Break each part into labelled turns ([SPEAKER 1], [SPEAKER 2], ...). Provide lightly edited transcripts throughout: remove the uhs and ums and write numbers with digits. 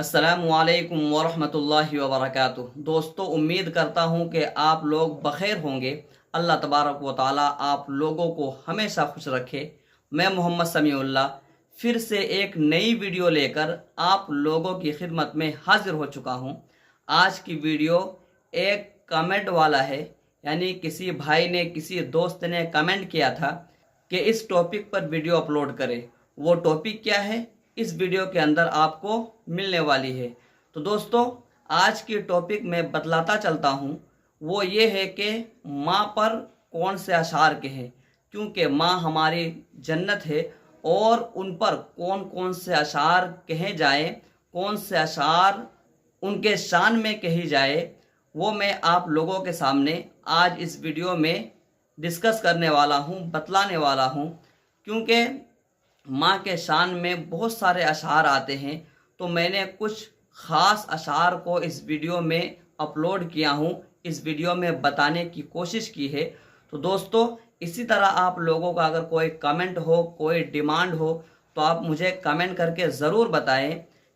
[SPEAKER 1] अस्सलामुअलैकुम वरहमतुल्लाहि वबरकातुह। दोस्तों, उम्मीद करता हूँ कि आप लोग बखैर होंगे। अल्लाह तबारक व ताला आप लोगों को हमेशा खुश रखे। मैं मोहम्मद समीउल्लाह फिर से एक नई वीडियो लेकर आप लोगों की खिदमत में हाजिर हो चुका हूँ। आज की वीडियो एक कमेंट वाला है, यानी किसी भाई ने, किसी दोस्त ने कमेंट किया था कि इस टॉपिक पर वीडियो अपलोड करें। वो टॉपिक क्या है, इस वीडियो के अंदर आपको मिलने वाली है। तो दोस्तों, आज की टॉपिक में बतलाता चलता हूँ, वो ये है कि माँ पर कौन से अशार कहें, क्योंकि माँ हमारी जन्नत है और उन पर कौन कौन से अशार कहे जाएं, कौन से अशार उनके शान में कही जाए, वो मैं आप लोगों के सामने आज इस वीडियो में डिस्कस करने वाला हूँ, बतलाने वाला हूँ। क्योंकि माँ के शान में बहुत सारे अशार आते हैं, तो मैंने कुछ ख़ास अशार को इस वीडियो में अपलोड किया हूँ, इस वीडियो में बताने की कोशिश की है। तो दोस्तों, इसी तरह आप लोगों का अगर कोई कमेंट हो, कोई डिमांड हो, तो आप मुझे कमेंट करके ज़रूर बताएं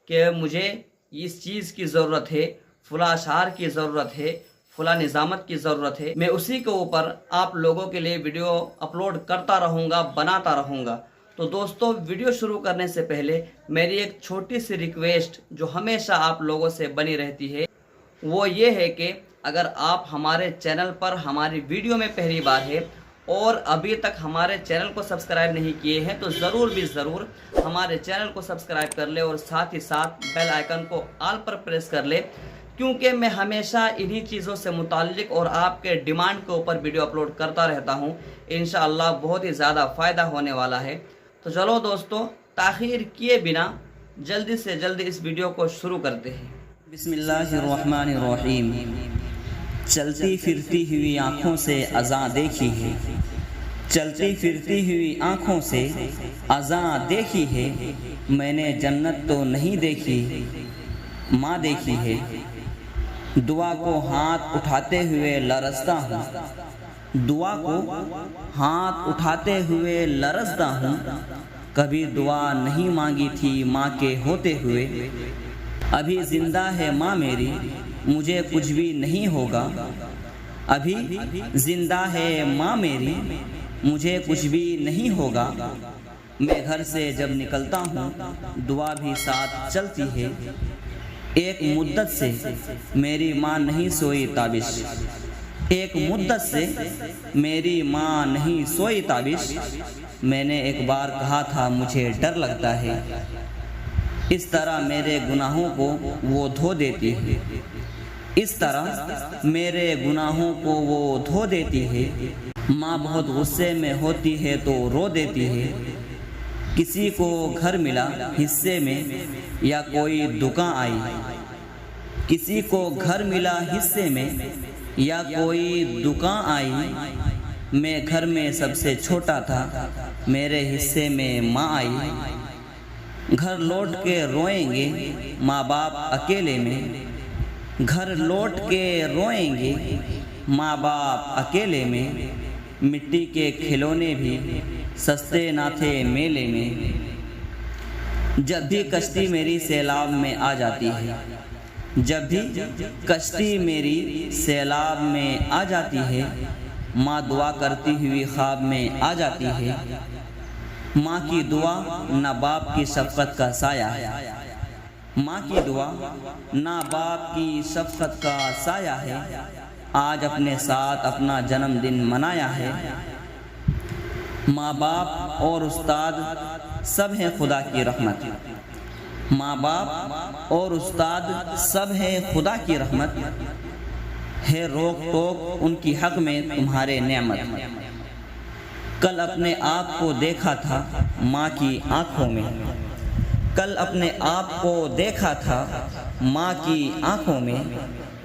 [SPEAKER 1] कि मुझे इस चीज़ की ज़रूरत है, फ़ुला अशार की ज़रूरत है, फ़ुला निज़ामत की ज़रूरत है। मैं उसी के ऊपर आप लोगों के लिए वीडियो अपलोड करता रहूँगा, बनाता रहूँगा। तो दोस्तों, वीडियो शुरू करने से पहले मेरी एक छोटी सी रिक्वेस्ट जो हमेशा आप लोगों से बनी रहती है, वो ये है कि अगर आप हमारे चैनल पर हमारी वीडियो में पहली बार है और अभी तक हमारे चैनल को सब्सक्राइब नहीं किए हैं, तो ज़रूर हमारे चैनल को सब्सक्राइब कर ले और साथ ही साथ बेल आइकन को ऑल पर प्रेस कर ले, क्योंकि मैं हमेशा इन्हीं चीज़ों से मुताल्लिक और आपके डिमांड के ऊपर वीडियो अपलोड करता रहता हूँ। इंशाअल्लाह बहुत ही ज़्यादा फ़ायदा होने वाला है। तो चलो दोस्तों, ताख़ीर किए बिना जल्दी से जल्दी इस वीडियो को शुरू करते हैं।
[SPEAKER 2] बिस्मिल्लाहिर्रहमानिर्रहीम। चलती फिरती हुई आँखों से अज़ां देखी है, चलती फिरती हुई आँखों से अज़ां देखी है। मैंने जन्नत तो नहीं देखी, माँ देखी है। दुआ को हाथ उठाते हुए लरज़ता हूँ, दुआ को हाथ उठाते हुए लरज़ता हूँ। कभी दुआ नहीं मांगी थी माँ के होते हुए, अभी ज़िंदा है माँ मेरी, मुझे कुछ भी नहीं होगा। अभी ज़िंदा है माँ मेरी, मुझे कुछ भी नहीं होगा। मैं घर से जब निकलता हूँ, दुआ भी साथ चलती है। एक मुद्दत से मेरी माँ नहीं सोई ताबिश, एक मुद्दत से मेरी माँ नहीं सोई ताबिश। मैंने एक बार कहा था मुझे डर लगता है, इस तरह मेरे गुनाहों को वो धो देती है, इस तरह मेरे गुनाहों को वो धो देती है। माँ बहुत गुस्से में होती है तो रो देती है। किसी को घर मिला हिस्से में या कोई दुकान आई, किसी को घर मिला हिस्से में या कोई दुकान आई। मैं घर में सबसे छोटा था, मेरे हिस्से में माँ आई। घर लौट के रोएंगे माँ बाप अकेले में, घर लौट के रोएंगे माँ बाप अकेले में। मिट्टी के खिलौने भी सस्ते ना थे मेले में। जब भी कश्ती मेरी सैलाब में आ जाती है, जब भी कश्ती मेरी सैलाब में आ जाती है, माँ दुआ करती हुई ख्वाब में आ जाती है। माँ की दुआ ना बाप की शफ़क़त का साया है, माँ की दुआ ना बाप की शफ़क़त का साया है। आज अपने साथ अपना जन्मदिन मनाया है। माँ बाप और उस्ताद सब हैं खुदा की रहमत, माँ बाप और उस्ताद सब हैं खुदा की रहमत है। रोक टोक उनकी हक में तुम्हारे नेमत। कल अपने आप को देखा था माँ की आँखों में, कल अपने आप को देखा था माँ की आँखों में।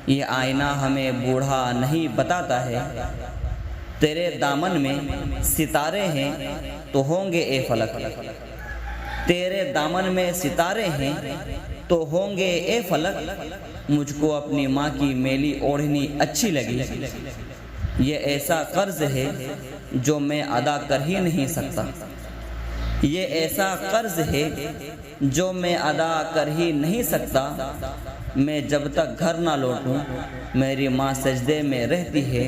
[SPEAKER 2] ये आईना हमें बूढ़ा नहीं बताता है, तेरे दामन में सितारे हैं तो होंगे ए फलक, तेरे दामन में सितारे हैं तो होंगे ए फलक। मुझको अपनी माँ की मेली ओढ़नी अच्छी लगी, ये ऐसा कर्ज है जो मैं अदा कर ही नहीं सकता, ये ऐसा कर्ज है जो मैं अदा कर ही नहीं सकता। मैं जब तक घर ना लौटूं मेरी माँ सजदे में रहती है।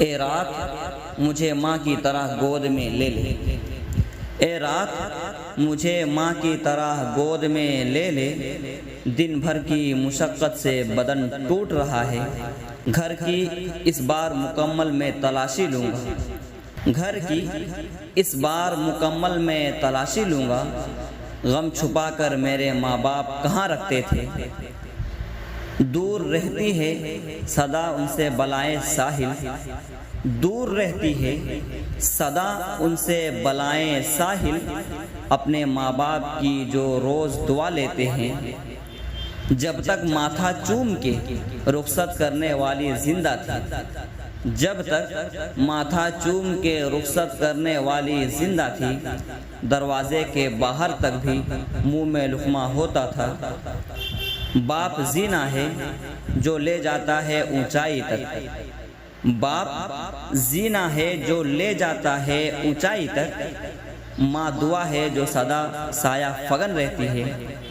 [SPEAKER 2] ए रात मुझे माँ की तरह गोद में ले ले। ए रात मुझे माँ की तरह गोद में ले ले। दिन भर की मुशक्क़त से बदन टूट रहा है। घर की इस बार मुकम्मल मैं तलाशी लूँगा। घर की इस बार मुकम्मल मैं तलाशी लूँगा। गम छुपा कर मेरे माँ बाप कहाँ रखते थे। दूर रहती है सदा उनसे बलाएं साहिल। दूर रहती है सदा उनसे बलाएं साहिल। अपने माँ बाप की जो रोज़ दुआ लेते हैं। जब तक माथा चूम के रुखसत करने वाली जिंदा थी। जब तक माथा चूम के रुखसत करने वाली जिंदा थी। दरवाजे के बाहर तक भी मुंह में लुक़मा होता था। बाप जीना है जो ले जाता है ऊंचाई तक। बाप जीना है जो ले जाता है ऊंचाई तक। माँ दुआ है जो सदा साया फगन रहती है।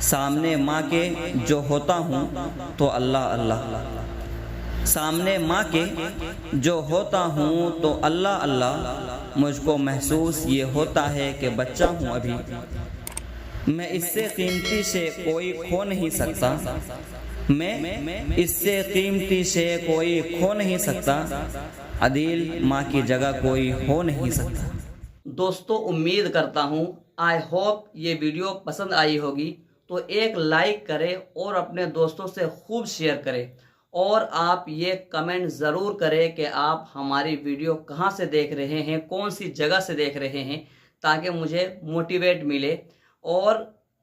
[SPEAKER 2] सामने माँ के जो होता हूँ तो अल्लाह अल्लाह। सामने माँ के जो होता हूँ तो अल्लाह अल्लाह। मुझको महसूस ये होता है कि बच्चा हूँ अभी। मैं इससे कीमती से कोई खो नहीं सकता। मैं इससे कीमती से कोई खो नहीं सकता। अदील माँ की जगह कोई हो नहीं सकता।
[SPEAKER 1] दोस्तों, उम्मीद करता हूँ आई होप ये वीडियो पसंद आई होगी। तो एक लाइक करें और अपने दोस्तों से खूब शेयर करें। और आप ये कमेंट ज़रूर करें कि आप हमारी वीडियो कहाँ से देख रहे हैं, कौन सी जगह से देख रहे हैं, ताकि मुझे मोटिवेट मिले। और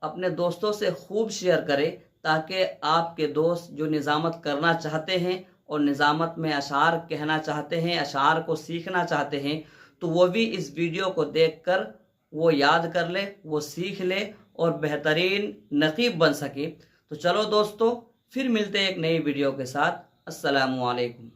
[SPEAKER 1] अपने दोस्तों से खूब शेयर करें ताकि आपके दोस्त जो निज़ामत करना चाहते हैं और निज़ामत में अशार कहना चाहते हैं, अशार को सीखना चाहते हैं, तो वो भी इस वीडियो को देखकर वो याद कर ले, वो सीख ले और बेहतरीन नक़ीब बन सके। तो चलो दोस्तों, फिर मिलते हैं एक नई वीडियो के साथ। अस्सलामु अलैकुम।